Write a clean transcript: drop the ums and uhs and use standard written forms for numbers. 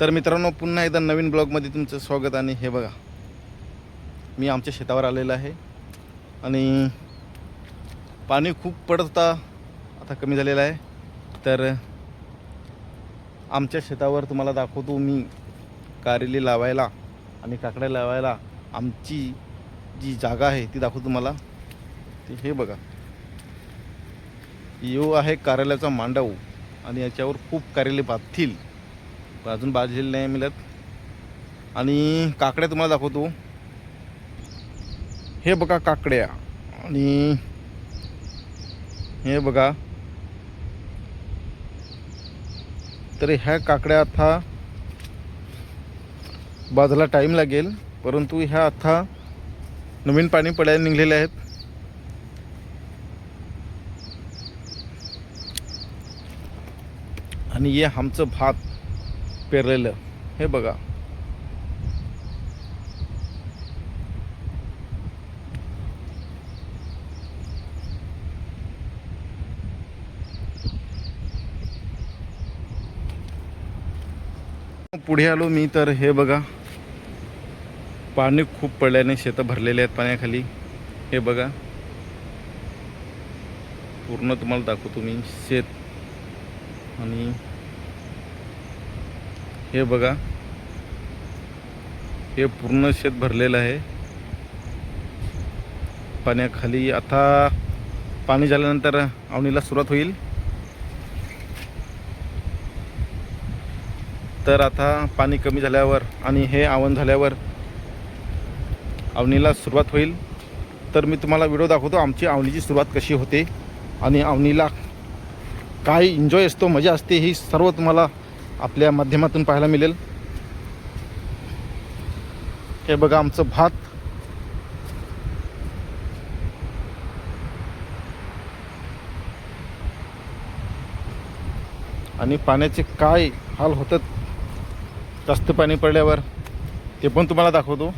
तर मित्रांनो, पुन्हा एकदा नवीन ब्लॉगमध्ये तुमचं स्वागत. आणि हे बघा, मी आमच्या शेतावर आलेलं आहे आणि पाणी खूप पडत होता, आता कमी झालेलं आहे. तर आमच्या शेतावर तुम्हाला दाखवतो मी कारेली लावायला आणि काकड्या लावायला आमची जी जागा आहे ती दाखवतो तुम्हाला. हे बघा, यो आहे कारल्याचा मांडव आणि याच्यावर खूप कारेले बांधतील, अजून बाजलेले नाही मिळत. आणि काकड्या तुम्हाला दाखवतो. हे बघा काकड्या, आणि हे बघा. तर ह्या काकड्या आता बाजायला टाईम लागेल, परंतु ह्या आता नवीन पाणी पडायला निघलेले आहेत. आणि हे आमचं भात पेरलेलं, हे बघा. पुढे आलो मी, तर हे बघा, पाणी खूप पडल्याने शेतं भरलेले आहेत पाण्याखाली. हे बघा, पूर्ण तुम्हाला दाखवतो मी शेत. आणि हे बघा, हे पूर्ण शेत भरलेलं आहे पाण्याखाली. आता पाणी झाल्यानंतर आवणीला सुरुवात होईल. तर आता पाणी कमी झाल्यावर आणि हे आवण झाल्यावर आवणीला सुरुवात होईल. तर मी तुम्हाला व्हिडिओ दाखवतो आमची आवणीची सुरुवात कशी होते आणि आवणीला काय एन्जॉय असतो, मजा असते, ही सर्व तुम्हाला आपल्या माध्यमातून पाहायला मिळेल. हे बघा आमचं भात. आणि पाण्याचे काय हाल होतात जास्त पाणी पडल्यावर, ते पण तुम्हाला दाखवतो.